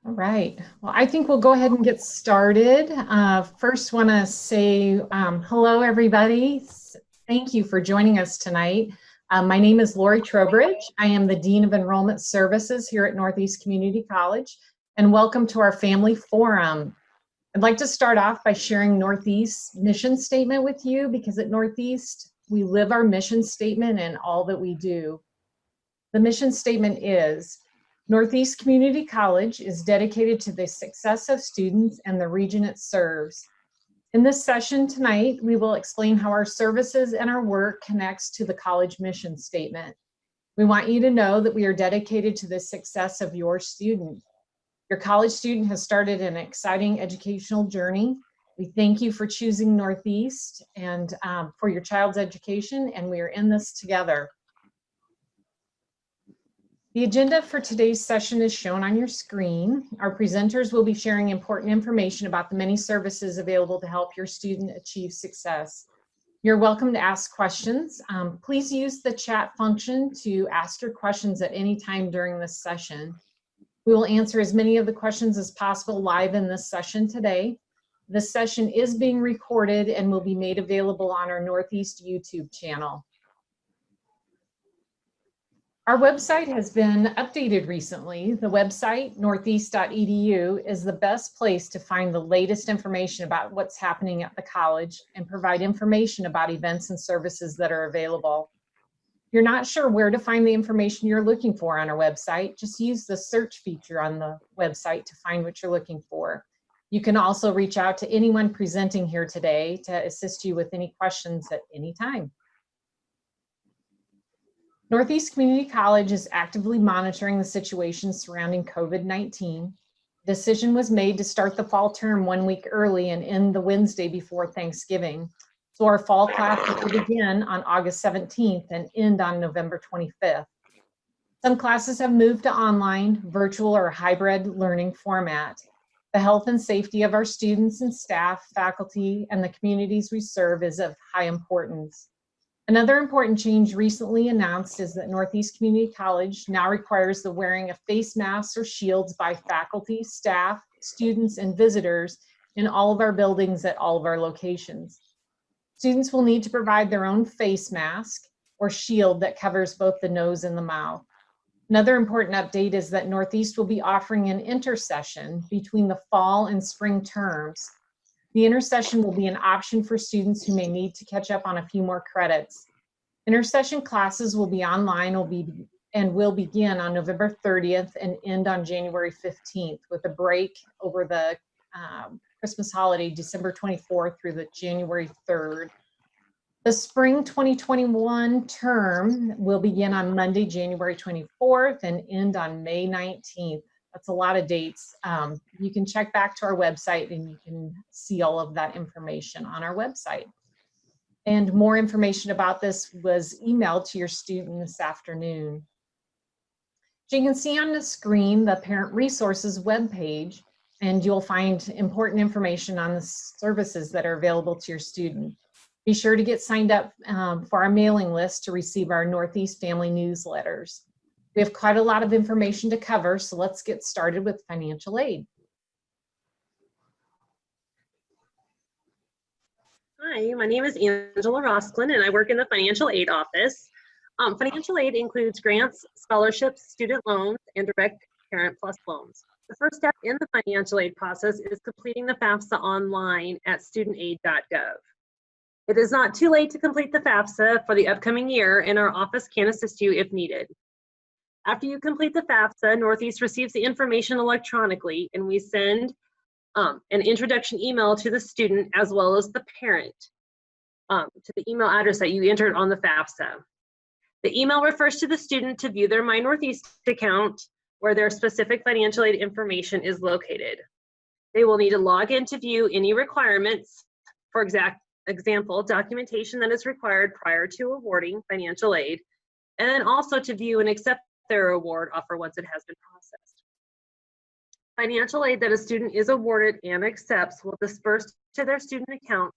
All right. Well, I think we'll go ahead and get started. First, want to say hello, everybody. Thank you for joining us tonight. My name is Lori Trowbridge. I am the Dean of Enrollment Services here at Northeast Community College, and welcome to our Family Forum. I'd like to start off by sharing Northeast's mission statement with you, because at Northeast, we live our mission statement in all that we do. The mission statement is, Northeast Community College is dedicated to the success of students and the region it serves. In this session tonight, we will explain how our services and our work connects to the college mission statement. We want you to know that we are dedicated to the success of your student. Your college student has started an exciting educational journey. We thank you for choosing Northeast and for your child's education, and we are in this together. The agenda for today's session is shown on your screen. Our presenters will be sharing important information about the many services available to help your student achieve success. You're welcome to ask questions. Please use the chat function to ask your questions at any time during this session. We will answer as many of the questions as possible live in this session today. This session is being recorded and will be made available on our Northeast YouTube channel. Our website has been updated recently. The website, northeast.edu, is the best place to find the latest information about what's happening at the college and provide information about events and services that are available. If you're not sure where to find the information you're looking for on our website, just use the search feature on the website to find what you're looking for. You can also reach out to anyone presenting here today to assist you with any questions at any time. Northeast Community College is actively monitoring the situation surrounding COVID-19. Decision was made to start the fall term 1 week early and end the Wednesday before Thanksgiving. So our fall classes will begin on August 17th and end on November 25th. Some classes have moved to online, virtual, or hybrid learning format. The health and safety of our students and staff, faculty, and the communities we serve is of high importance. Another important change recently announced is that Northeast Community College now requires the wearing of face masks or shields by faculty, staff, students, and visitors in all of our buildings at all of our locations. Students will need to provide their own face mask or shield that covers both the nose and the mouth. Another important update is that Northeast will be offering an intersession between the fall and spring terms. The intersession will be an option for students who may need to catch up on a few more credits. Intersession classes will be online and will begin on November 30th and end on January 15th, with a break over the Christmas holiday, December 24th through the January 3rd. The spring 2021 term will begin on Monday, January 24th and end on May 19th. That's a lot of dates. You can check back to our website and you can see all of that information on our website. And more information about this was emailed to your student this afternoon. So you can see on the screen the Parent Resources webpage, and you'll find important information on the services that are available to your student. Be sure to get signed up for our mailing list to receive our Northeast Family newsletters. We have quite a lot of information to cover, so let's get started with financial aid. Hi, my name is Angela Rosklin, and I work in the financial aid office. Financial aid includes grants, scholarships, student loans, and direct Parent Plus loans. The first step in the financial aid process is completing the FAFSA online at studentaid.gov. It is not too late to complete the FAFSA for the upcoming year, and our office can assist you if needed. After you complete the FAFSA, Northeast receives the information electronically, and we send an introduction email to the student as well as the parent to the email address that you entered on the FAFSA. The email refers to the student to view their My Northeast account where their specific financial aid information is located. They will need to log in to view any requirements, for example, documentation that is required prior to awarding financial aid, and then also to view and accept their award offer once it has been processed. Financial aid that a student is awarded and accepts will disperse to their student account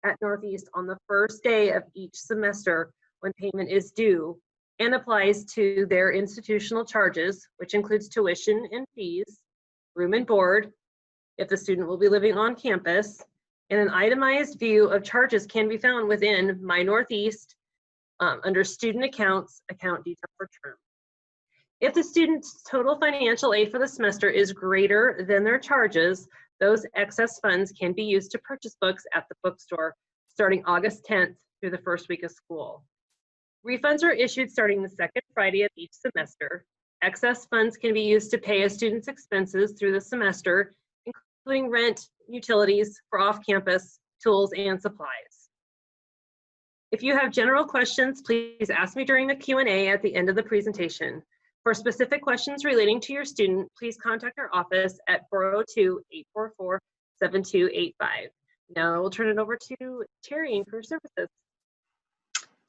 at Northeast on the first day of each semester when payment is due, and applies to their institutional charges, which includes tuition and fees, room and board, if the student will be living on campus, and an itemized view of charges can be found within My Northeast under Student Accounts, Account Detail for Term. If the student's total financial aid for the semester is greater than their charges, those excess funds can be used to purchase books at the bookstore starting August 10th through the first week of school. Refunds are issued starting the second Friday of each semester. Excess funds can be used to pay a student's expenses through the semester, including rent, utilities for off-campus, tools, and supplies. If you have general questions, please ask me during the Q&A at the end of the presentation. For specific questions relating to your student, please contact our office at 402-844-7285. Now we'll turn it over to Terry in Career Services.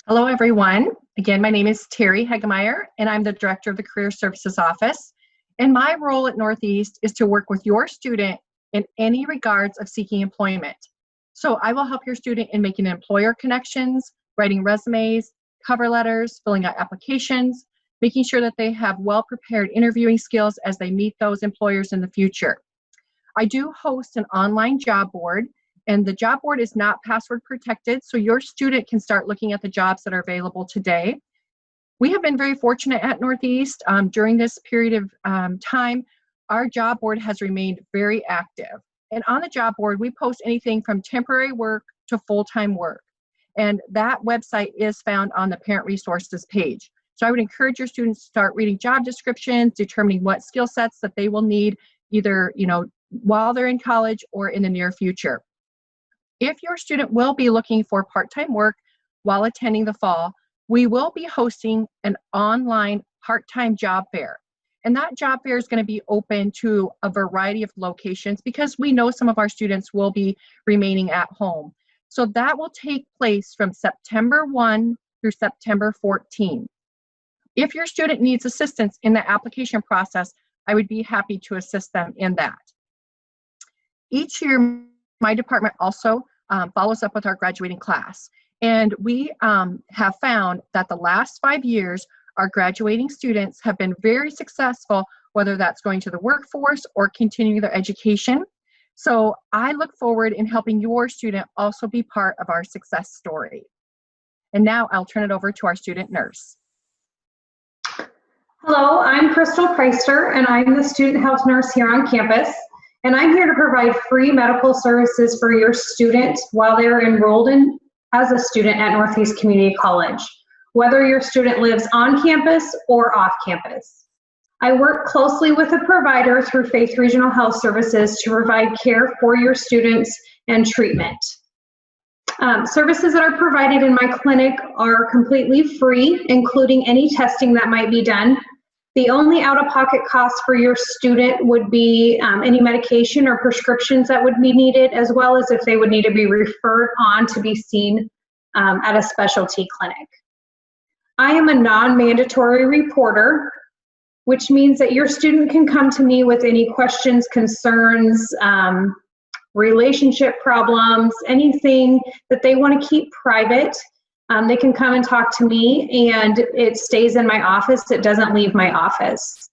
Hello, everyone. Again, my name is Terry Hegemeyer, and I'm the Director of the Career Services Office. And my role at Northeast is to work with your student in any regards of seeking employment. So I will help your student in making employer connections, writing resumes, cover letters, filling out applications, making sure that they have well-prepared interviewing skills as they meet those employers in the future. I do host an online job board, and the job board is not password protected, so your student can start looking at the jobs that are available today. We have been very fortunate at Northeast. During this period of time, our job board has remained very active. And on the job board, we post anything from temporary work to full-time work. And that website is found on the Parent Resources page. So I would encourage your students to start reading job descriptions, determining what skill sets that they will need either, while they're in college or in the near future. If your student will be looking for part-time work while attending the fall, we will be hosting an online part-time job fair. And that job fair is going to be open to a variety of locations because we know some of our students will be remaining at home. So that will take place from September 1 through September 14. If your student needs assistance in the application process, I would be happy to assist them in that. Each year, my department also follows up with our graduating class. And we have found that the last 5 years, our graduating students have been very successful, whether that's going to the workforce or continuing their education. So I look forward in helping your student also be part of our success story. And now I'll turn it over to our student nurse. Hello, I'm Crystal Preister, and I'm the student health nurse here on campus. And I'm here to provide free medical services for your student while they're enrolled as a student at Northeast Community College, whether your student lives on campus or off campus. I work closely with a provider through Faith Regional Health Services to provide care for your students and treatment. Services that are provided in my clinic are completely free, including any testing that might be done. The only out-of-pocket cost for your student would be any medication or prescriptions that would be needed, as well as if they would need to be referred on to be seen at a specialty clinic. I am a non-mandatory reporter, which means that your student can come to me with any questions, concerns, relationship problems, anything that they want to keep private. They can come and talk to me, and it stays in my office. It doesn't leave my office.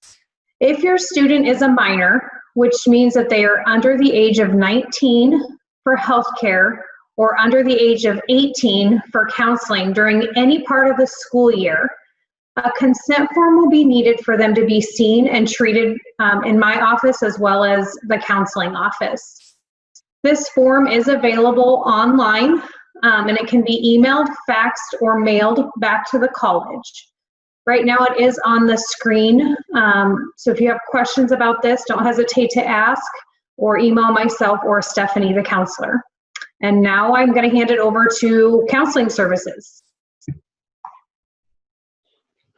If your student is a minor, which means that they are under the age of 19 for healthcare or under the age of 18 for counseling during any part of the school year, a consent form will be needed for them to be seen and treated in my office as well as the counseling office. This form is available online. And it can be emailed, faxed, or mailed back to the college. Right now it is on the screen. So if you have questions about this, don't hesitate to ask or email myself or Stephanie, the counselor. And now I'm going to hand it over to counseling services.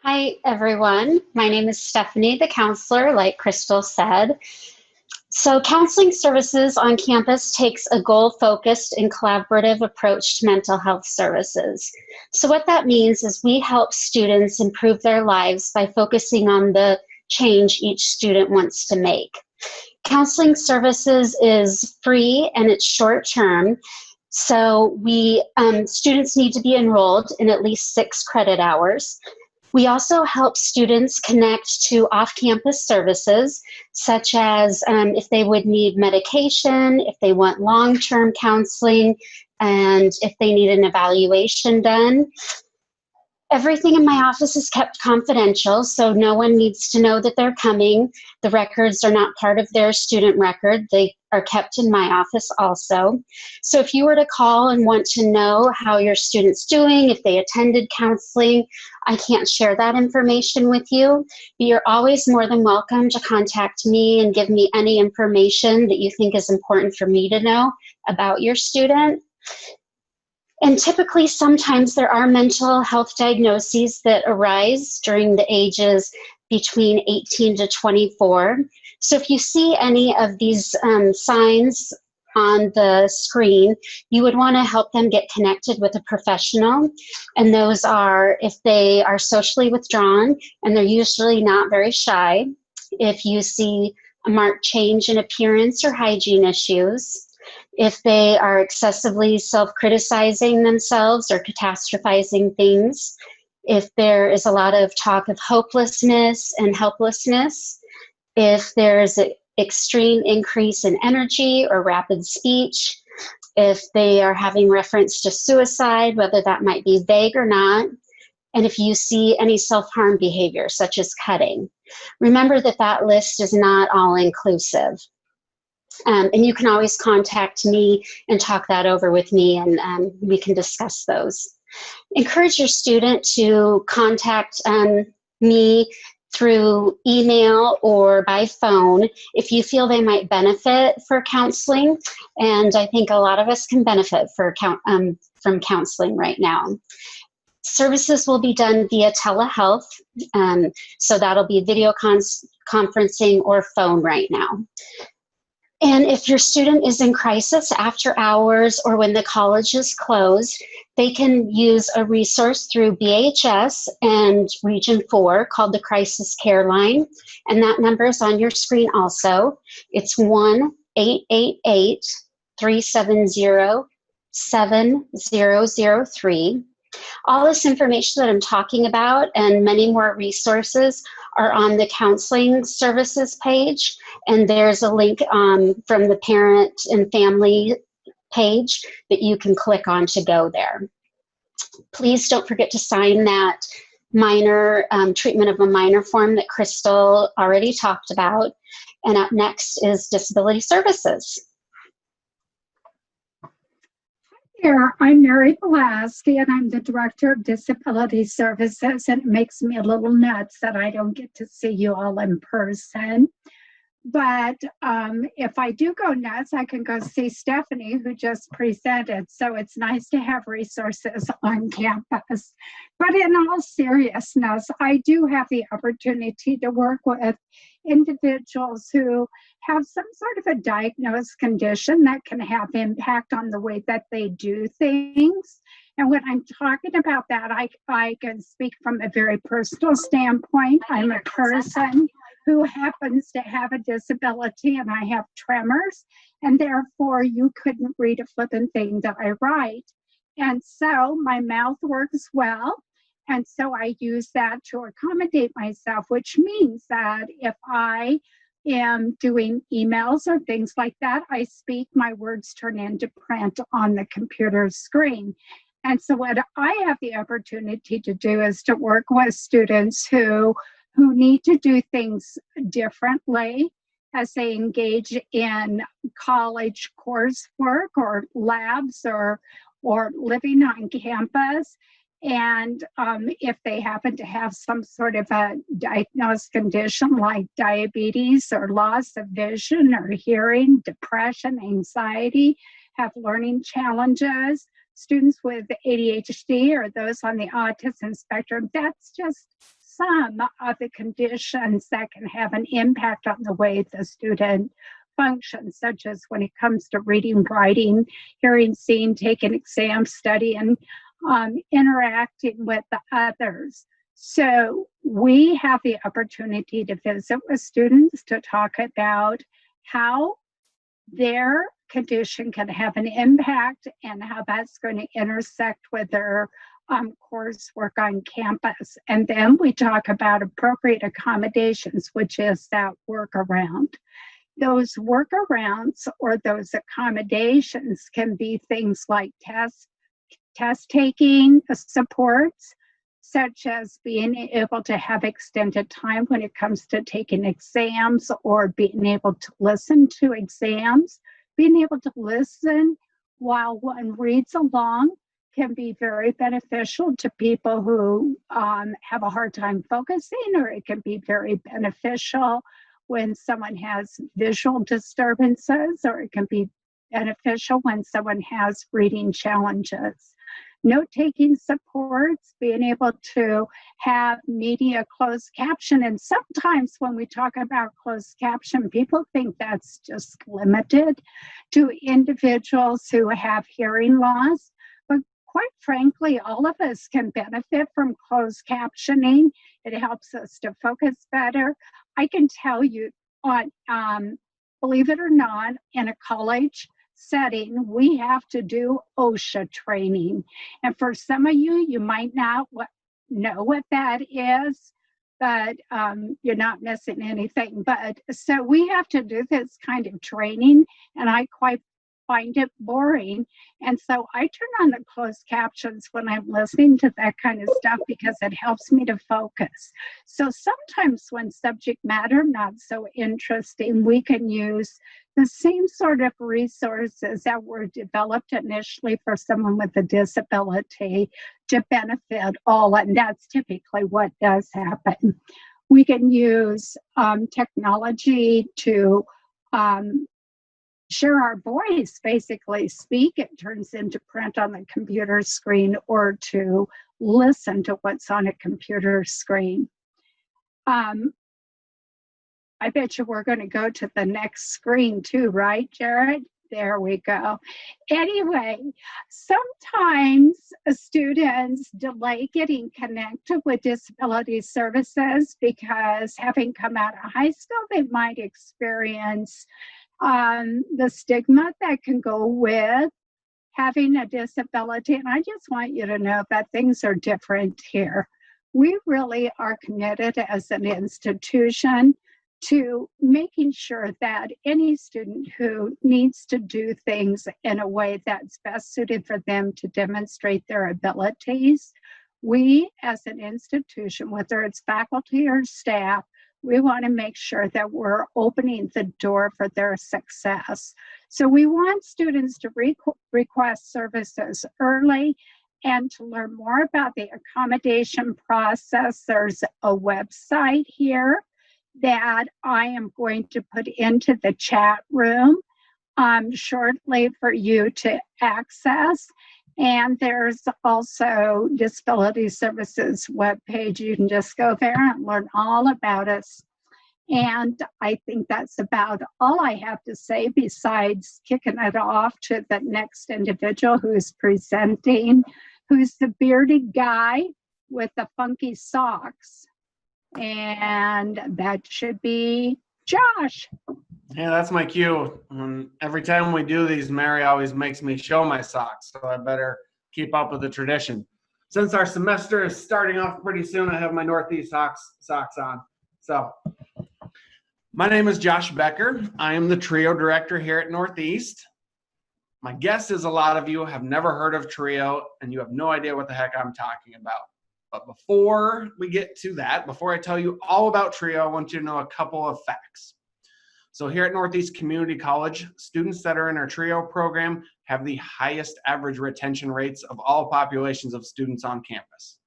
Hi, everyone. My name is Stephanie, the counselor, like Crystal said. So counseling services on campus takes a goal-focused and collaborative approach to mental health services. So what that means is we help students improve their lives by focusing on the change each student wants to make. Counseling services is free and it's short-term. So students need to be enrolled in at least 6 credit hours. We also help students connect to off-campus services, such as if they would need medication, if they want long-term counseling, and if they need an evaluation done. Everything in my office is kept confidential, so no one needs to know that they're coming. The records are not part of their student record. They are kept in my office also. So if you were to call and want to know how your student's doing, if they attended counseling, I can't share that information with you. But you're always more than welcome to contact me and give me any information that you think is important for me to know about your student. And typically, sometimes there are mental health diagnoses that arise during the ages between 18 to 24. So if you see any of these signs on the screen, you would want to help them get connected with a professional. And those are if they are socially withdrawn, and they're usually not very shy, if you see a marked change in appearance or hygiene issues, if they are excessively self-criticizing themselves or catastrophizing things, if there is a lot of talk of hopelessness and helplessness, if there's an extreme increase in energy or rapid speech, if they are having reference to suicide, whether that might be vague or not, and if you see any self-harm behavior, such as cutting. Remember that that list is not all-inclusive. And you can always contact me and talk that over with me, and we can discuss those. Encourage your student to contact me through email or by phone if you feel they might benefit for counseling. And I think a lot of us can benefit from counseling right now. Services will be done via telehealth, so that'll be video conferencing or phone right now. And if your student is in crisis after hours or when the college is closed, they can use a resource through BHS and Region 4 called the Crisis Care Line. And that number is on your screen also. It's 1-888-370-7003. All this information that I'm talking about and many more resources are on the Counseling Services page, and there's a link from the Parent and Family page that you can click on to go there. Please don't forget to sign that minor treatment of a minor form that Crystal already talked about. And up next is Disability Services. Here, I'm Mary Pulaski, and I'm the Director of Disability Services, and it makes me a little nuts that I don't get to see you all in person. But if I do go nuts, I can go see Stephanie, who just presented. So it's nice to have resources on campus. But in all seriousness, I do have the opportunity to work with individuals who have some sort of a diagnosed condition that can have impact on the way that they do things. And when I'm talking about that, I can speak from a very personal standpoint. I'm a person who happens to have a disability, and I have tremors, and therefore you couldn't read a flippant thing that I write. And so my mouth works well, and so I use that to accommodate myself, which means that if I am doing emails or things like that, I speak, my words turn into print on the computer screen. And so what I have the opportunity to do is to work with students who need to do things differently as they engage in college coursework or labs or living on campus. And if they happen to have some sort of a diagnosed condition like diabetes or loss of vision or hearing, depression, anxiety, have learning challenges, students with ADHD or those on the autism spectrum, that's just some of the conditions that can have an impact on the way the student functions, such as when it comes to reading, writing, hearing, seeing, taking exams, studying, interacting with the others. So we have the opportunity to visit with students to talk about how their condition can have an impact and how that's going to intersect with their coursework on campus. And then we talk about appropriate accommodations, which is that workaround. Those workarounds or those accommodations can be things like test taking supports, such as being able to have extended time when it comes to taking exams or being able to listen to exams. Being able to listen while one reads along can be very beneficial to people who have a hard time focusing, or it can be very beneficial when someone has visual disturbances, or it can be beneficial when someone has reading challenges. Note-taking supports, being able to have media closed caption. And sometimes when we talk about closed caption, people think that's just limited to individuals who have hearing loss. But quite frankly, all of us can benefit from closed captioning. It helps us to focus better. I can tell you, believe it or not, in a college setting, we have to do OSHA training. And for some of you, you might not know what that is, but you're not missing anything. But so we have to do this kind of training, and I quite find it boring. And so I turn on the closed captions when I'm listening to that kind of stuff because it helps me to focus. So sometimes when subject matter not so interesting, we can use the same sort of resources that were developed initially for someone with a disability to benefit all, and that's typically what does happen. We can use technology to share our voice, basically speak. It turns into print on the computer screen, or to listen to what's on a computer screen. I bet you we're going to go to the next screen too, right, Jared? There we go. Anyway, sometimes students delay getting connected with Disabilities Services because having come out of high school, they might experience the stigma that can go with having a disability. And I just want you to know that things are different here. We really are committed as an institution to making sure that any student who needs to do things in a way that's best suited for them to demonstrate their abilities, we as an institution, whether it's faculty or staff, we want to make sure that we're opening the door for their success. So we want students to request services early. And to learn more about the accommodation process, there's a website here that I am going to put into the chat room shortly for you to access. And there's also Disabilities Services webpage. You can just go there and learn all about us. And I think that's about all I have to say, besides kicking it off to the next individual who's presenting, who's the bearded guy with the funky socks. And that should be Josh. Yeah, that's my cue. Every time we do these, Mary always makes me show my socks, so I better keep up with the tradition. Since our semester is starting off pretty soon, I have my Northeast socks on. So, my name is Josh Becker. I am the TRIO director here at Northeast. My guess is a lot of you have never heard of TRIO, and you have no idea what the heck I'm talking about. But before we get to that, before I tell you all about TRIO, I want you to know a couple of facts. So here at Northeast Community College, students that are in our TRIO program have the highest average retention rates of all populations of students on campus.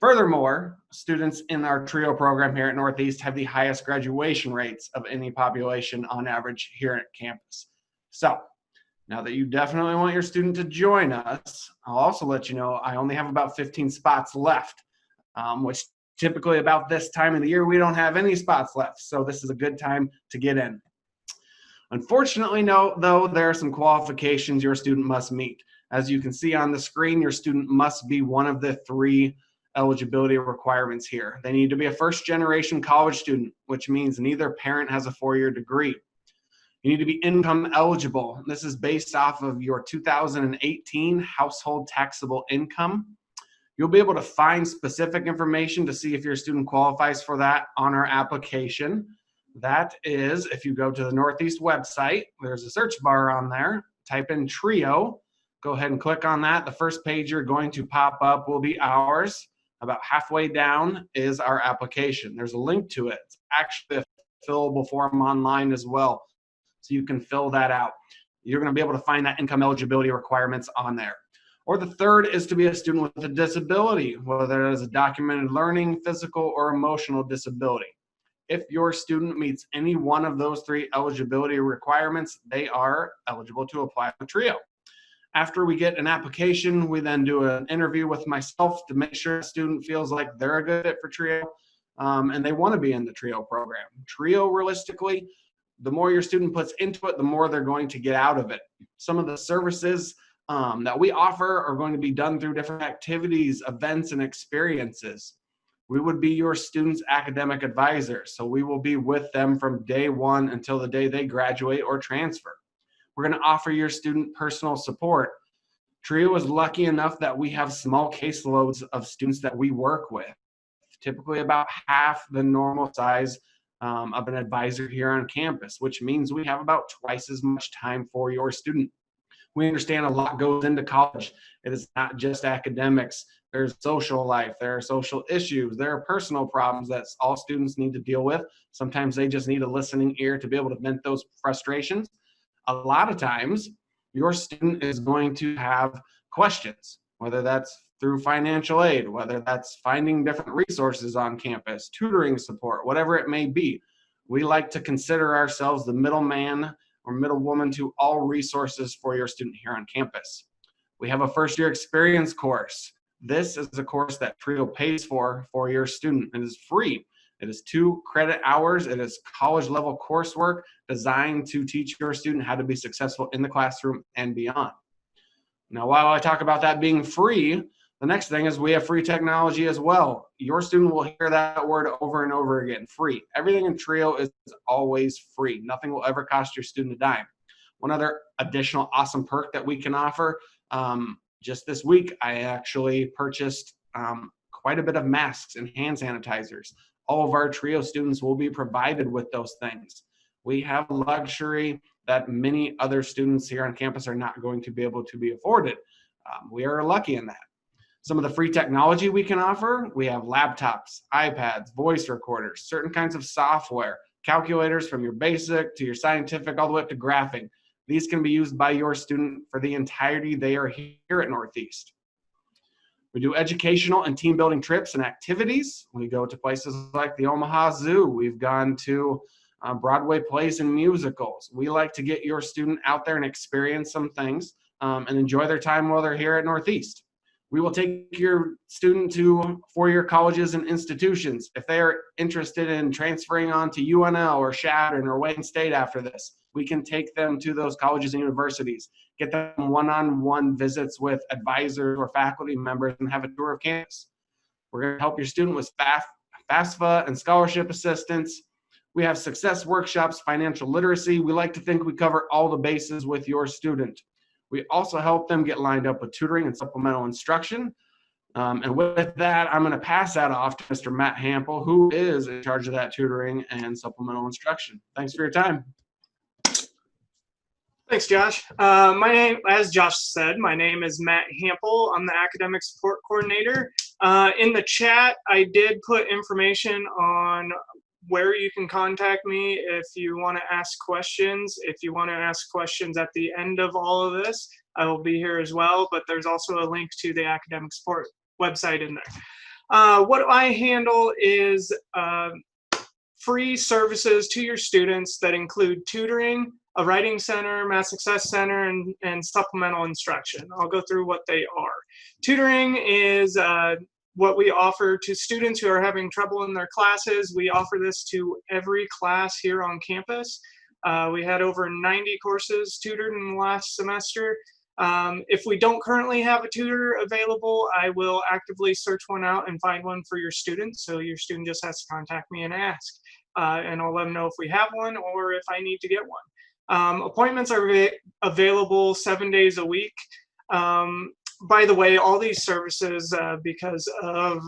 Furthermore, students in our TRIO program here at Northeast have the highest graduation rates of any population on average here at campus. So, now that you definitely want your student to join us, I'll also let you know I only have about 15 spots left, which typically about this time of the year, we don't have any spots left. So this is a good time to get in. Unfortunately, though, there are some qualifications your student must meet. As you can see on the screen, your student must be one of the 3 eligibility requirements here. They need to be a first-generation college student, which means neither parent has a 4-year degree. You need to be income eligible. This is based off of your 2018 household taxable income. You'll be able to find specific information to see if your student qualifies for that on our application. That is, if you go to the Northeast website, there's a search bar on there, type in TRIO, go ahead and click on that. The first page you're going to pop up will be ours. About halfway down is our application. There's a link to it. It's actually a fillable form online as well, so you can fill that out. You're going to be able to find that income eligibility requirements on there. Or the third is to be a student with a disability, whether it is a documented learning, physical, or emotional disability. If your student meets any one of those three eligibility requirements, they are eligible to apply for TRIO. After we get an application, we then do an interview with myself to make sure the student feels like they're a good fit for TRIO and they want to be in the TRIO program. TRIO, realistically, the more your student puts into it, the more they're going to get out of it. Some of the services that we offer are going to be done through different activities, events, and experiences. We would be your student's academic advisor, so we will be with them from day one until the day they graduate or transfer. We're going to offer your student personal support. TRIO is lucky enough that we have small caseloads of students that we work with, typically about half the normal size of an advisor here on campus, which means we have about twice as much time for your student. We understand a lot goes into college. It is not just academics. There's social life, there are social issues, there are personal problems that all students need to deal with. Sometimes they just need a listening ear to be able to vent those frustrations. A lot of times, your student is going to have questions, whether that's through financial aid, whether that's finding different resources on campus, tutoring support, whatever it may be. We like to consider ourselves the middleman or middlewoman to all resources for your student here on campus. We have a first-year experience course. This is a course that TRIO pays for your student. It is free. It is 2 credit hours. It is college-level coursework designed to teach your student how to be successful in the classroom and beyond. Now, while I talk about that being free, the next thing is we have free technology as well. Your student will hear that word over and over again, free. Everything in TRIO is always free. Nothing will ever cost your student a dime. One other additional awesome perk that we can offer, just this week, I actually purchased quite a bit of masks and hand sanitizers. All of our TRIO students will be provided with those things. We have a luxury that many other students here on campus are not going to be able to be afforded. We are lucky in that. Some of the free technology we can offer, we have laptops, iPads, voice recorders, certain kinds of software, calculators from your basic to your scientific, all the way up to graphing. These can be used by your student for the entirety they are here at Northeast. We do educational and team building trips and activities. We go to places like the Omaha Zoo. We've gone to Broadway plays and musicals. We like to get your student out there and experience some things and enjoy their time while they're here at Northeast. We will take your student to four-year colleges and institutions. If they are interested in transferring on to UNL or Chadron or Wayne State after this, we can take them to those colleges and universities, get them one-on-one visits with advisors or faculty members, and have a tour of campus. We're going to help your student with FAFSA and scholarship assistance. We have success workshops, financial literacy. We like to think we cover all the bases with your student. We also help them get lined up with tutoring and supplemental instruction. And with that, I'm going to pass that off to Mr. Matt Hampel, who is in charge of that tutoring and supplemental instruction. Thanks for your time. Thanks, Josh. My name, as Josh said, my name is Matt Hampel. I'm the academic support coordinator. In the chat, I did put information on where you can contact me if you want to ask questions. If you want to ask questions at the end of all of this, I will be here as well, but there's also a link to the academic support website in there. What I handle is free services to your students that include tutoring, a writing center, math success center, and supplemental instruction. I'll go through what they are. Tutoring is what we offer to students who are having trouble in their classes. We offer this to every class here on campus. We had over 90 courses tutored in the last semester. If we don't currently have a tutor available, I will actively search one out and find one for your student. So your student just has to contact me and ask. And I'll let them know if we have one or if I need to get one. Appointments are available 7 days a week. by the way, all these services, because of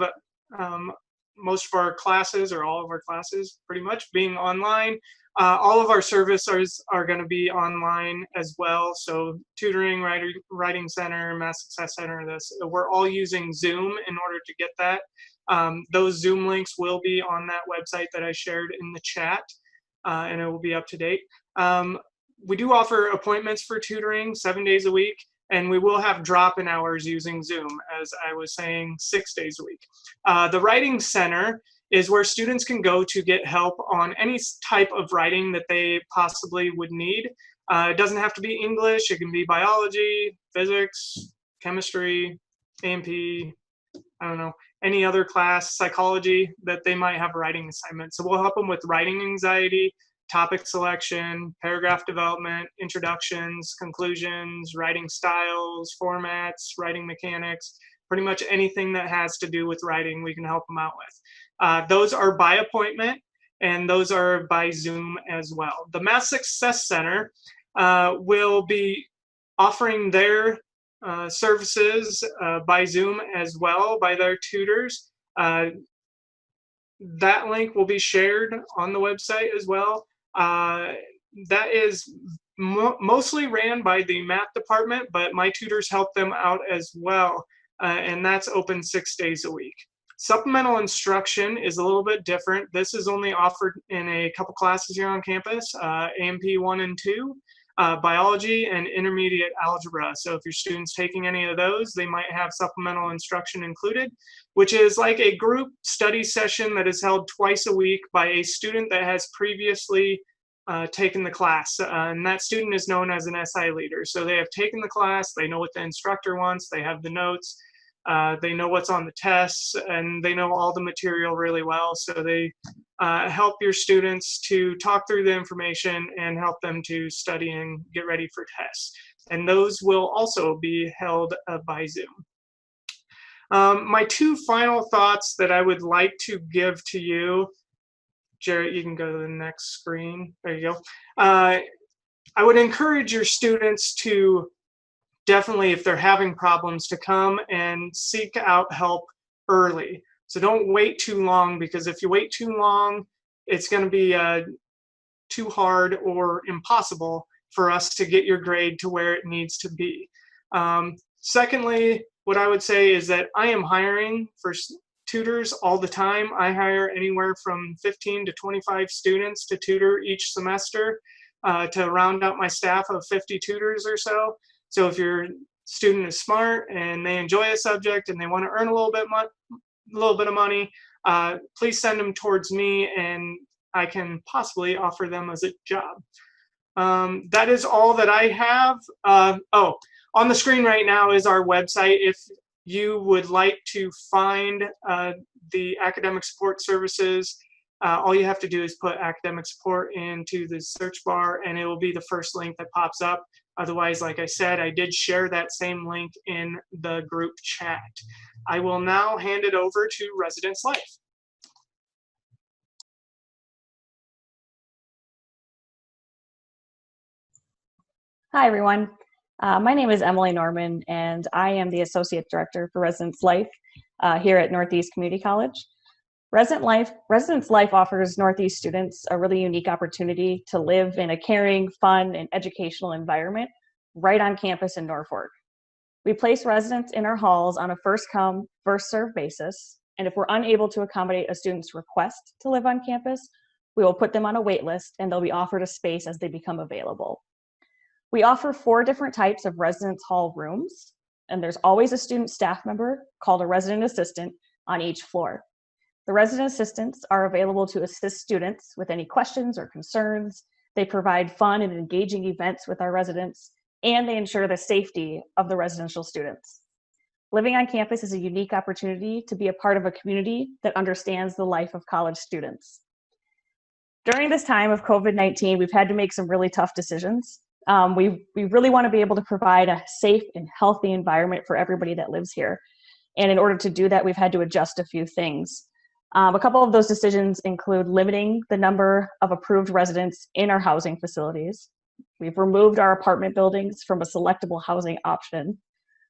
most of our classes, or all of our classes pretty much being online, all of our services are going to be online as well. So tutoring, writing center, math success center, we're all using Zoom in order to get that. Those Zoom links will be on that website that I shared in the chat, and it will be up to date. We do offer appointments for tutoring 7 days a week, and we will have drop-in hours using Zoom, as I was saying, 6 days a week. The Writing Center is where students can go to get help on any type of writing that they possibly would need. It doesn't have to be English. It can be biology, physics, chemistry, A&P, I don't know, any other class, psychology, that they might have a writing assignment. So we'll help them with writing anxiety, topic selection, paragraph development, introductions, conclusions, writing styles, formats, writing mechanics, pretty much anything that has to do with writing we can help them out with. Those are by appointment, and those are by Zoom as well. The Math Success Center will be offering their services by Zoom as well, by their tutors. That link will be shared on the website as well. That is mostly ran by the math department, but my tutors help them out as well, and that's open 6 days a week. Supplemental instruction is a little bit different. This is only offered in a couple classes here on campus, A&P 1 and 2, biology, and intermediate algebra. So if your student's taking any of those, they might have supplemental instruction included, which is like a group study session that is held twice a week by a student that has previously taken the class. And that student is known as an SI leader. So they have taken the class, they know what the instructor wants, they have the notes, they know what's on the tests, and they know all the material really well. So they help your students to talk through the information and help them to study and get ready for tests. And those will also be held by Zoom. My two final thoughts that I would like to give to you, Jarrett, you can go to the next screen. There you go. I would encourage your students to definitely, if they're having problems, to come and seek out help early. So don't wait too long, because if you wait too long, it's going to be too hard or impossible for us to get your grade to where it needs to be. Secondly, what I would say is that I am hiring for tutors all the time. I hire anywhere from 15 to 25 students to tutor each semester to round out my staff of 50 tutors or so. So if your student is smart and they enjoy a subject and they want to earn a little bit of money, please send them towards me, and I can possibly offer them as a job. That is all that I have. Oh, on the screen right now is our website. If you would like to find the academic support services, all you have to do is put academic support into the search bar, and it will be the first link that pops up. Otherwise, like I said, I did share that same link in the group chat. I will now hand it over to Residence Life. Hi, everyone. My name is Emily Norman, and I am the Associate Director for Residence Life here at Northeast Community College. Residence Life offers Northeast students a really unique opportunity to live in a caring, fun, and educational environment right on campus in Norfolk. We place residents in our halls on a first-come, first-served basis, and if we're unable to accommodate a student's request to live on campus, we will put them on a wait list, and they'll be offered a space as they become available. We offer 4 different types of residence hall rooms, and there's always a student staff member called a resident assistant on each floor. The resident assistants are available to assist students with any questions or concerns. They provide fun and engaging events with our residents, and they ensure the safety of the residential students. Living on campus is a unique opportunity to be a part of a community that understands the life of college students. During this time of COVID-19, we've had to make some really tough decisions. We really want to be able to provide a safe and healthy environment for everybody that lives here. And in order to do that, we've had to adjust a few things. A couple of those decisions include limiting the number of approved residents in our housing facilities. We've removed our apartment buildings from a selectable housing option.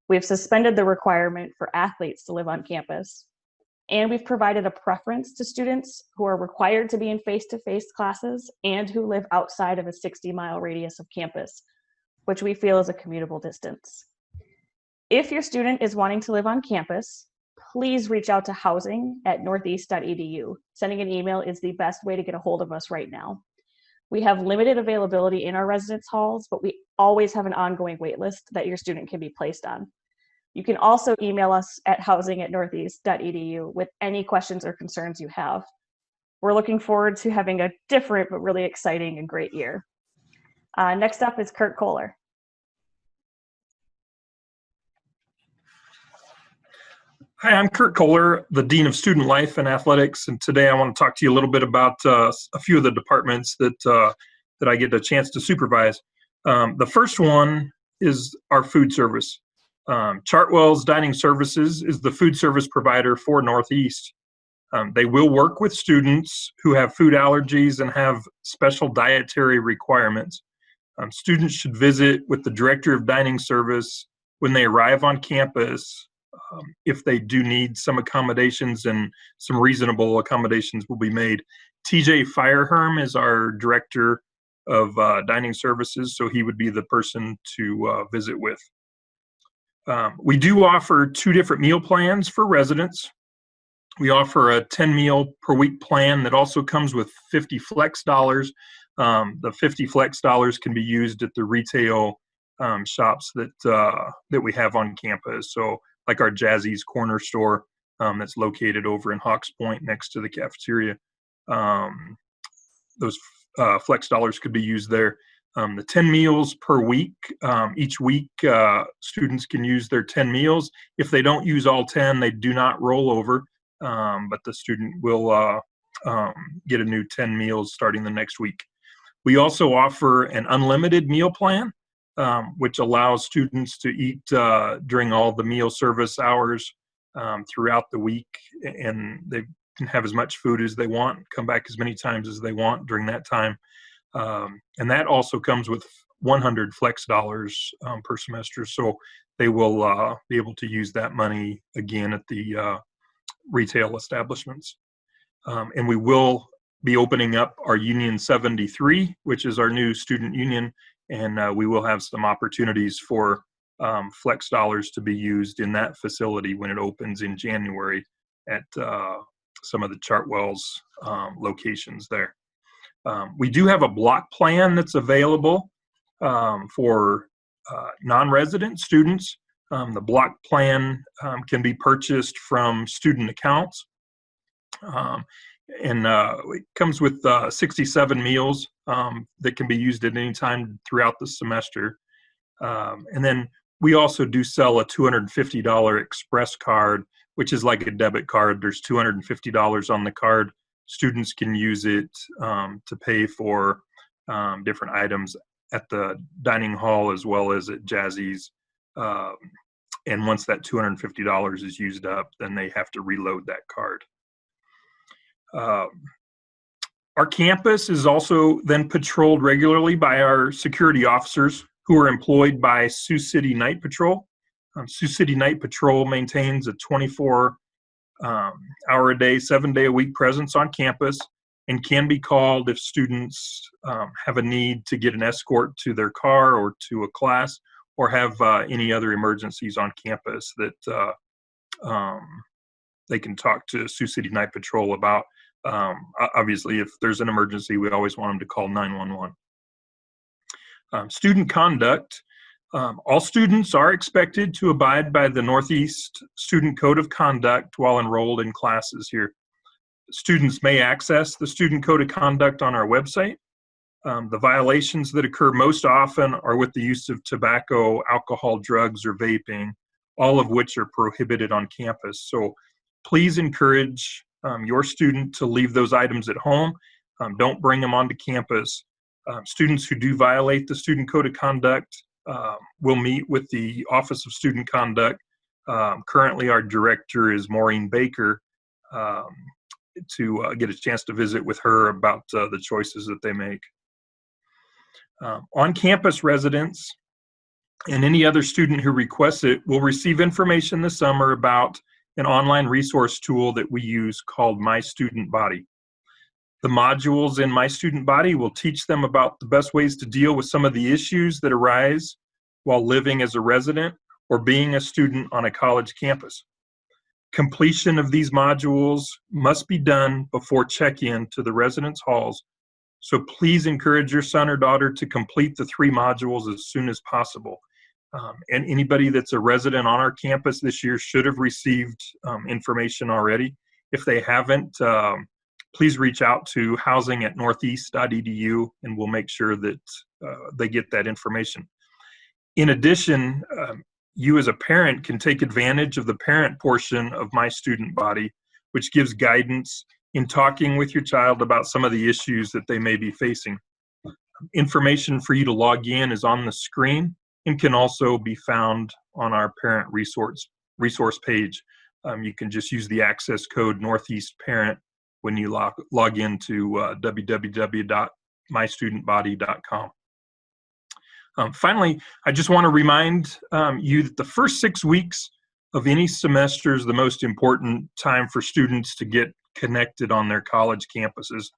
We've suspended the requirement for athletes to live on campus. And we've provided a preference to students who are required to be in face-to-face classes and who live outside of a 60-mile radius of campus, which we feel is a commutable distance. If your student is wanting to live on campus, please reach out to housing@northeast.edu. Sending an email is the best way to get a hold of us right now. We have limited availability in our residence halls, but we always have an ongoing wait list that your student can be placed on. You can also email us at housing@northeast.edu with any questions or concerns you have. We're looking forward to having a different but really exciting and great year. Next up is Kurt Kohler. Hi, I'm Kurt Kohler, the Dean of Student Life and Athletics, and today I want to talk to you a little bit about a few of the departments that I get a chance to supervise. The first one is our food service. Chartwell's Dining Services is the food service provider for Northeast. They will work with students who have food allergies and have special dietary requirements. Students should visit with the Director of Dining Service when they arrive on campus. If they do need some accommodations, and some reasonable accommodations will be made. TJ Fireherm is our Director of Dining Services, so he would be the person to visit with. We do offer 2 different meal plans for residents. We offer a 10 meal per week plan that also comes with 50 flex dollars. The 50 flex dollars can be used at the retail shops that we have on campus. So like our Jazzy's Corner store that's located over in Hawks Point next to the cafeteria. Those flex dollars could be used there. The 10 meals per week, each week students can use their 10 meals. If they don't use all 10, they do not roll over, but the student will get a new 10 meals starting the next week. We also offer an unlimited meal plan, which allows students to eat during all the meal service hours throughout the week, and they can have as much food as they want, come back as many times as they want during that time. And that also comes with 100 flex dollars per semester, so they will be able to use that money again at the retail establishments. And we will be opening up our Union 73, which is our new student union, and we will have some opportunities for flex dollars to be used in that facility when it opens in January at some of the Chartwell's locations there. We do have a block plan that's available for non-resident students. The block plan can be purchased from student accounts. And it comes with 67 meals that can be used at any time throughout the semester. And then we also do sell a $250 express card, which is like a debit card. There's $250 on the card. Students can use it to pay for different items at the dining hall as well as at Jazzy's. And once that $250 is used up, then they have to reload that card. Our campus is also then patrolled regularly by our security officers who are employed by Sioux City Night Patrol. Sioux City Night Patrol maintains a 24-hour-a-day, 7-day-a-week presence on campus and can be called if students have a need to get an escort to their car or to a class, or have any other emergencies on campus that they can talk to Sioux City Night Patrol about. Obviously, if there's an emergency, we always want them to call 911. Student conduct. All students are expected to abide by the Northeast Student Code of Conduct while enrolled in classes here. Students may access the Student Code of Conduct on our website. The violations that occur most often are with the use of tobacco, alcohol, drugs, or vaping, all of which are prohibited on campus. So please encourage your student to leave those items at home. Don't bring them onto campus. Students who do violate the Student Code of Conduct will meet with the Office of Student Conduct. Currently, our director is Maureen Baker, to get a chance to visit with her about the choices that they make. On-campus residents And any other student who requests it will receive information this summer about an online resource tool that we use called My Student Body. The modules in My Student Body will teach them about the best ways to deal with some of the issues that arise while living as a resident or being a student on a college campus. Completion of these modules must be done before check-in to the residence halls, so please encourage your son or daughter to complete the 3 modules as soon as possible. And anybody that's a resident on our campus this year should have received information already. If they haven't, please reach out to housing@northeast.edu and we'll make sure that they get that information. In addition, you as a parent can take advantage of the parent portion of My Student Body, which gives guidance in talking with your child about some of the issues that they may be facing. Information for you to log in is on the screen and can also be found on our parent resource page. You can just use the access code Northeast Parent when you log into www.mystudentbody.com. Finally, I just want to remind you that the first 6 weeks of any semester is the most important time for students to get connected on their college campuses.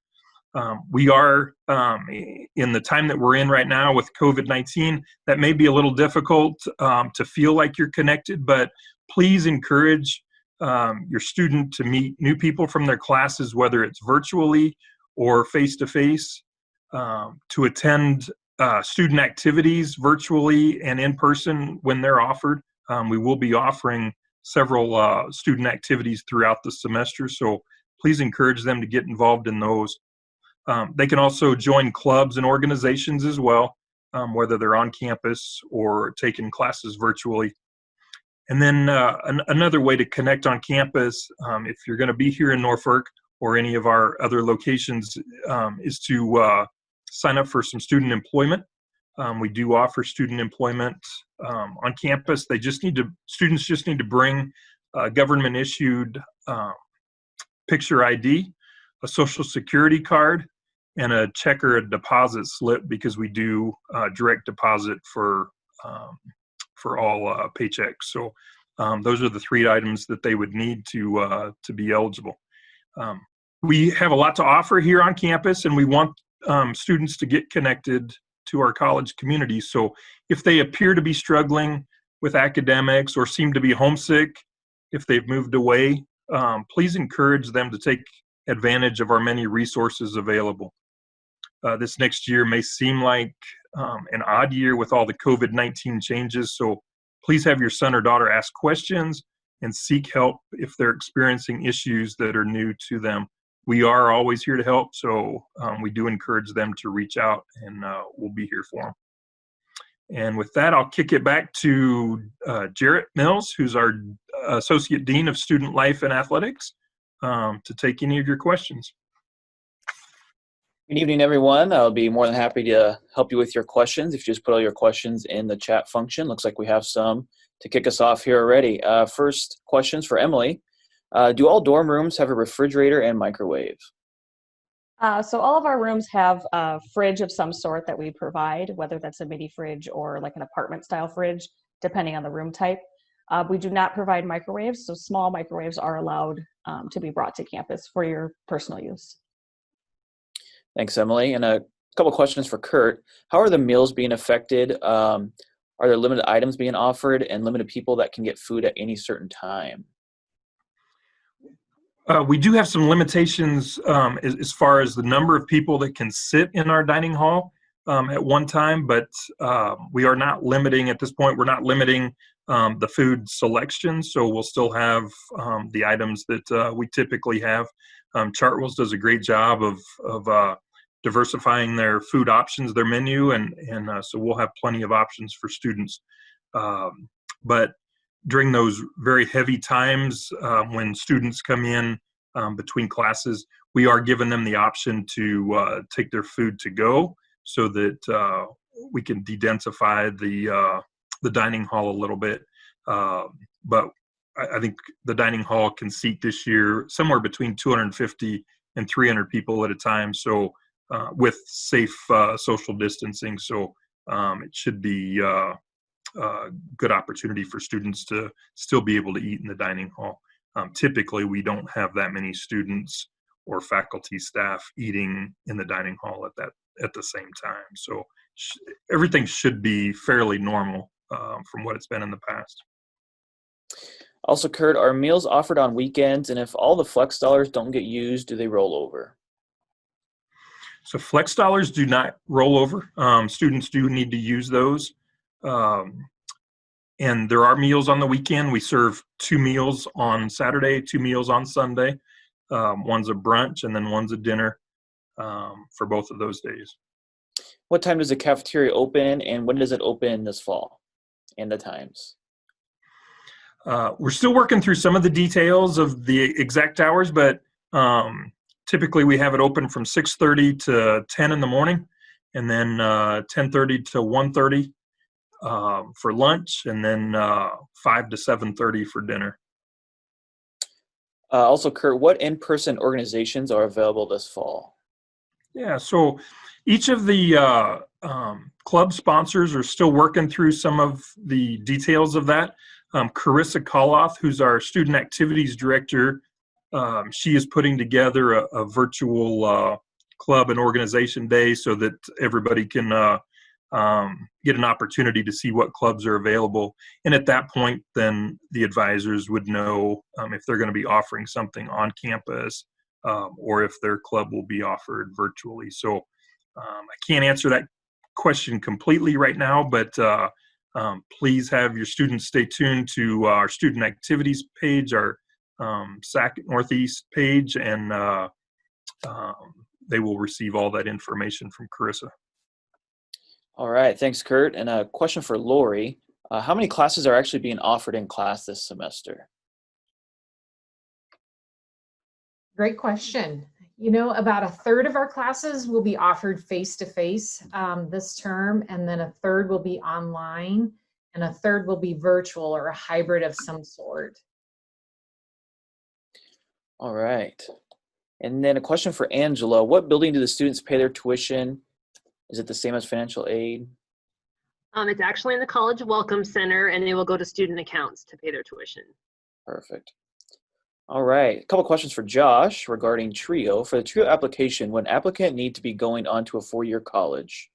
We are in the time that we're in right now with COVID-19, that may be a little difficult to feel like you're connected, but please encourage your student to meet new people from their classes, whether it's virtually or face-to-face, to attend student activities virtually and in person when they're offered. We will be offering several student activities throughout the semester, so please encourage them to get involved in those. They can also join clubs and organizations as well, whether they're on campus or taking classes virtually. And then another way to connect on campus, if you're going to be here in Norfolk or any of our other locations, is to sign up for some student employment. We do offer student employment on campus. Students just need to bring a government-issued picture ID, a social security card, and a check or a deposit slip, because we do direct deposit for all paychecks. So those are the 3 items that they would need to be eligible. We have a lot to offer here on campus, and we want students to get connected to our college community. So if they appear to be struggling with academics or seem to be homesick, if they've moved away, please encourage them to take advantage of our many resources available. This next year may seem like an odd year with all the COVID-19 changes, so please have your son or daughter ask questions and seek help if they're experiencing issues that are new to them. We are always here to help, so we do encourage them to reach out, and we'll be here for them. And with that, I'll kick it back to Jarrett Mills, who's our Associate Dean of Student Life and Athletics, to take any of your questions. Good evening, everyone. I'll be more than happy to help you with your questions. If you just put all your questions in the chat function. Looks like we have some to kick us off here already. First questions for Emily. Do all dorm rooms have a refrigerator and microwave? So all of our rooms have a fridge of some sort that we provide, whether that's a mini fridge or like an apartment style fridge, depending on the room type. We do not provide microwaves, so small microwaves are allowed to be brought to campus for your personal use. Thanks, Emily. And a couple questions for Kurt. How are the meals being affected? Are there limited items being offered and limited people that can get food at any certain time? We do have some limitations as far as the number of people that can sit in our dining hall at one time, but we are not limiting at this point. We're not limiting the food selection, so we'll still have the items that we typically have. Chartwell's does a great job of diversifying their food options, their menu, and so we'll have plenty of options for students. But during those very heavy times when students come in between classes, we are giving them the option to take their food to go, so that we can de-densify the dining hall a little bit. But I think the dining hall can seat this year somewhere between 250 and 300 people at a time, so with safe social distancing. So it should be good opportunity for students to still be able to eat in the dining hall. Typically, we don't have that many students or faculty staff eating in the dining hall at the same time. So everything should be fairly normal from what it's been in the past. Also, Kurt, are meals offered on weekends? And if all the flex dollars don't get used, do they roll over? So flex dollars do not roll over. Students do need to use those. And there are meals on the weekend. We serve 2 meals on Saturday, 2 meals on Sunday. One's a brunch and then one's a dinner for both of those days. What time does the cafeteria open, and when does it open this fall, and the times? We're still working through some of the details of the exact hours, but typically we have it open from 6:30 to 10 in the morning, and then 10:30 to 1:30 for lunch, and then 5 to 7:30 for dinner. Also, Kurt, what in-person organizations are available this fall? Yeah, so each of the club sponsors are still working through some of the details of that. Carissa Koloff, who's our student activities director, she is putting together a virtual club and organization day so that everybody can get an opportunity to see what clubs are available. And at that point, then the advisors would know if they're going to be offering something on campus or if their club will be offered virtually. So I can't answer that question completely right now, but please have your students stay tuned to our student activities page, our SAC Northeast page, and they will receive all that information from Carissa. All right, thanks, Kurt. And a question for Lori. How many classes are actually being offered in class this semester? Great question. You know, about a third of our classes will be offered face-to-face this term, and then a third will be online, and a third will be virtual or a hybrid of some sort. All right. And then a question for Angela. What building do the students pay their tuition? Is it the same as financial aid? It's actually in the College Welcome Center, and they will go to student accounts to pay their tuition. Perfect. All right, a couple questions for Josh regarding TRIO. For the TRIO application, would an applicant need to be going on to a 4-year college?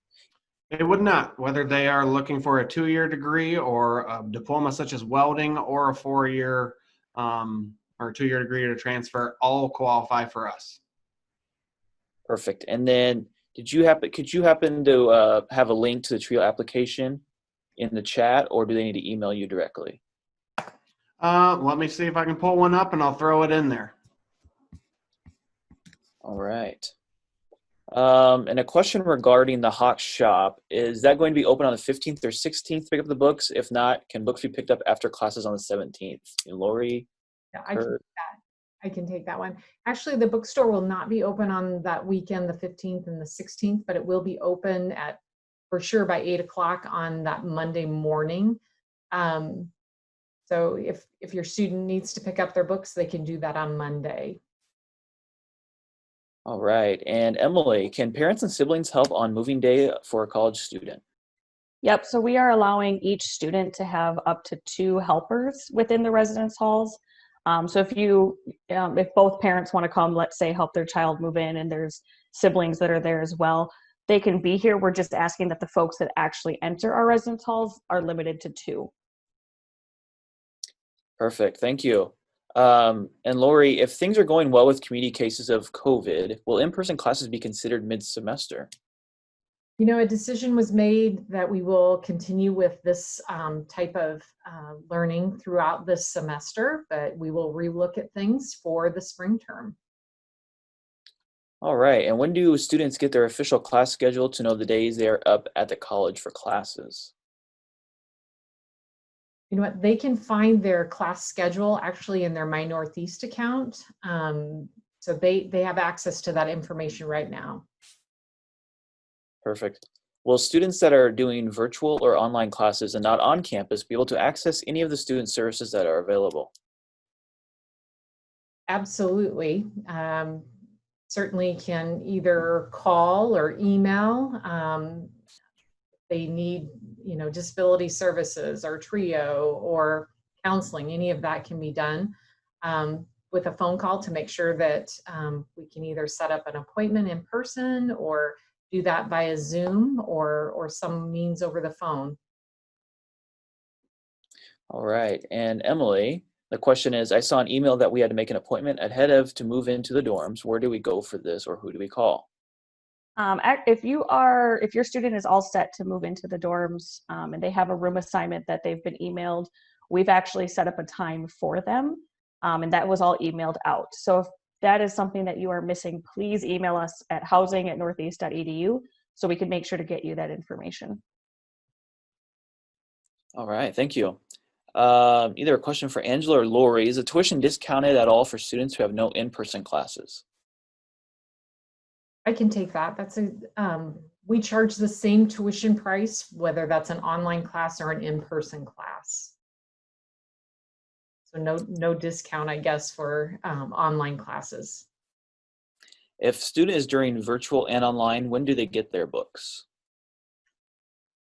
They would not, whether they are looking for a 2-year degree or a diploma such as welding or a 4-year or 2-year degree to transfer, all qualify for us. Perfect. And then could you happen to have a link to the TRIO application in the chat, or do they need to email you directly? Let me see if I can pull one up and I'll throw it in there. All right. And a question regarding the Hawk Shop. Is that going to be open on the 15th or 16th to pick up the books? If not, can books be picked up after classes on the 17th? And Lori? Yeah, I can take that one. Actually, the bookstore will not be open on that weekend, the 15th and the 16th, but it will be open for sure by 8 o'clock on that Monday morning. So if your student needs to pick up their books, they can do that on Monday. All right. And Emily, can parents and siblings help on moving day for a college student? Yep, so we are allowing each student to have up to 2 helpers within the residence halls. So if both parents want to come, let's say, help their child move in, and there's siblings that are there as well, they can be here. We're just asking that the folks that actually enter our residence halls are limited to 2. Perfect, thank you. And Lori, if things are going well with community cases of COVID, will in-person classes be considered mid-semester? You know, a decision was made that we will continue with this type of learning throughout this semester, but we will relook at things for the spring term. All right, and when do students get their official class schedule to know the days they are up at the college for classes? You know what, they can find their class schedule actually in their My Northeast account. So they have access to that information right now. Perfect. Will students that are doing virtual or online classes and not on campus be able to access any of the student services that are available? Absolutely. Certainly can either call or email. they need, disability services or TRIO or counseling, any of that can be done with a phone call to make sure that we can either set up an appointment in person or do that via Zoom or some means over the phone. All right. And Emily, the question is, I saw an email that we had to make an appointment ahead of to move into the dorms. Where do we go for this, or who do we call? If your student is all set to move into the dorms and they have a room assignment that they've been emailed, we've actually set up a time for them, and that was all emailed out. So if that is something that you are missing, please email us at housing@northeast.edu so we can make sure to get you that information. All right, thank you. Either a question for Angela or Lori. Is the tuition discounted at all for students who have no in-person classes? I can take that. We charge the same tuition price, whether that's an online class or an in-person class. So no discount, I guess, for online classes. If student is during virtual and online, when do they get their books?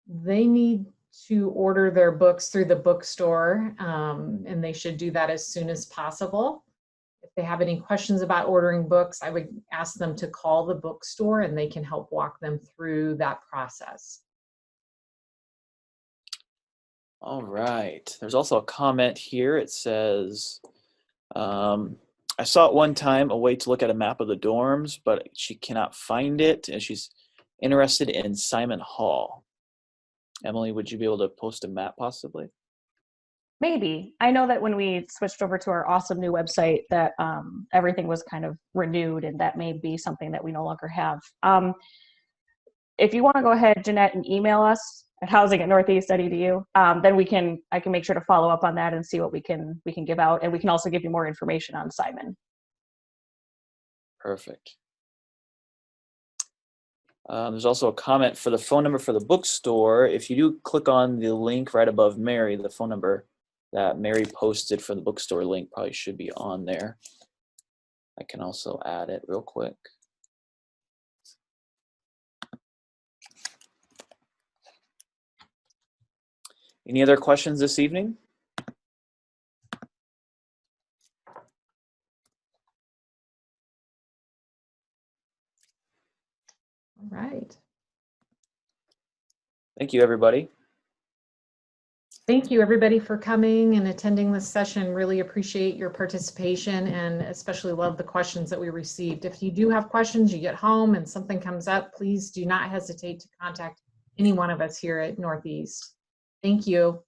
They need to order their books through the bookstore, and they should do that as soon as possible. If they have any questions about ordering books, I would ask them to call the bookstore and they can help walk them through that process. All right. There's also a comment here. It says, I saw at one time a way to look at a map of the dorms, but she cannot find it, and she's interested in Simon Hall. Emily, would you be able to post a map possibly? Maybe. I know that when we switched over to our awesome new website that everything was kind of renewed, and that may be something that we no longer have. If you want to go ahead, Jeanette, and email us at housing@northeast.edu, then I can make sure to follow up on that and see what we can give out, and we can also give you more information on Simon. Perfect. There's also a comment for the phone number for the bookstore. If you do click on the link right above Mary, the phone number that Mary posted for the bookstore link probably should be on there. I can also add it real quick. Any other questions this evening? All right. Thank you, everybody. Thank you, everybody, for coming and attending this session. Really appreciate your participation and especially love the questions that we received. If you do have questions, you get home and something comes up, please do not hesitate to contact any one of us here at Northeast. Thank you.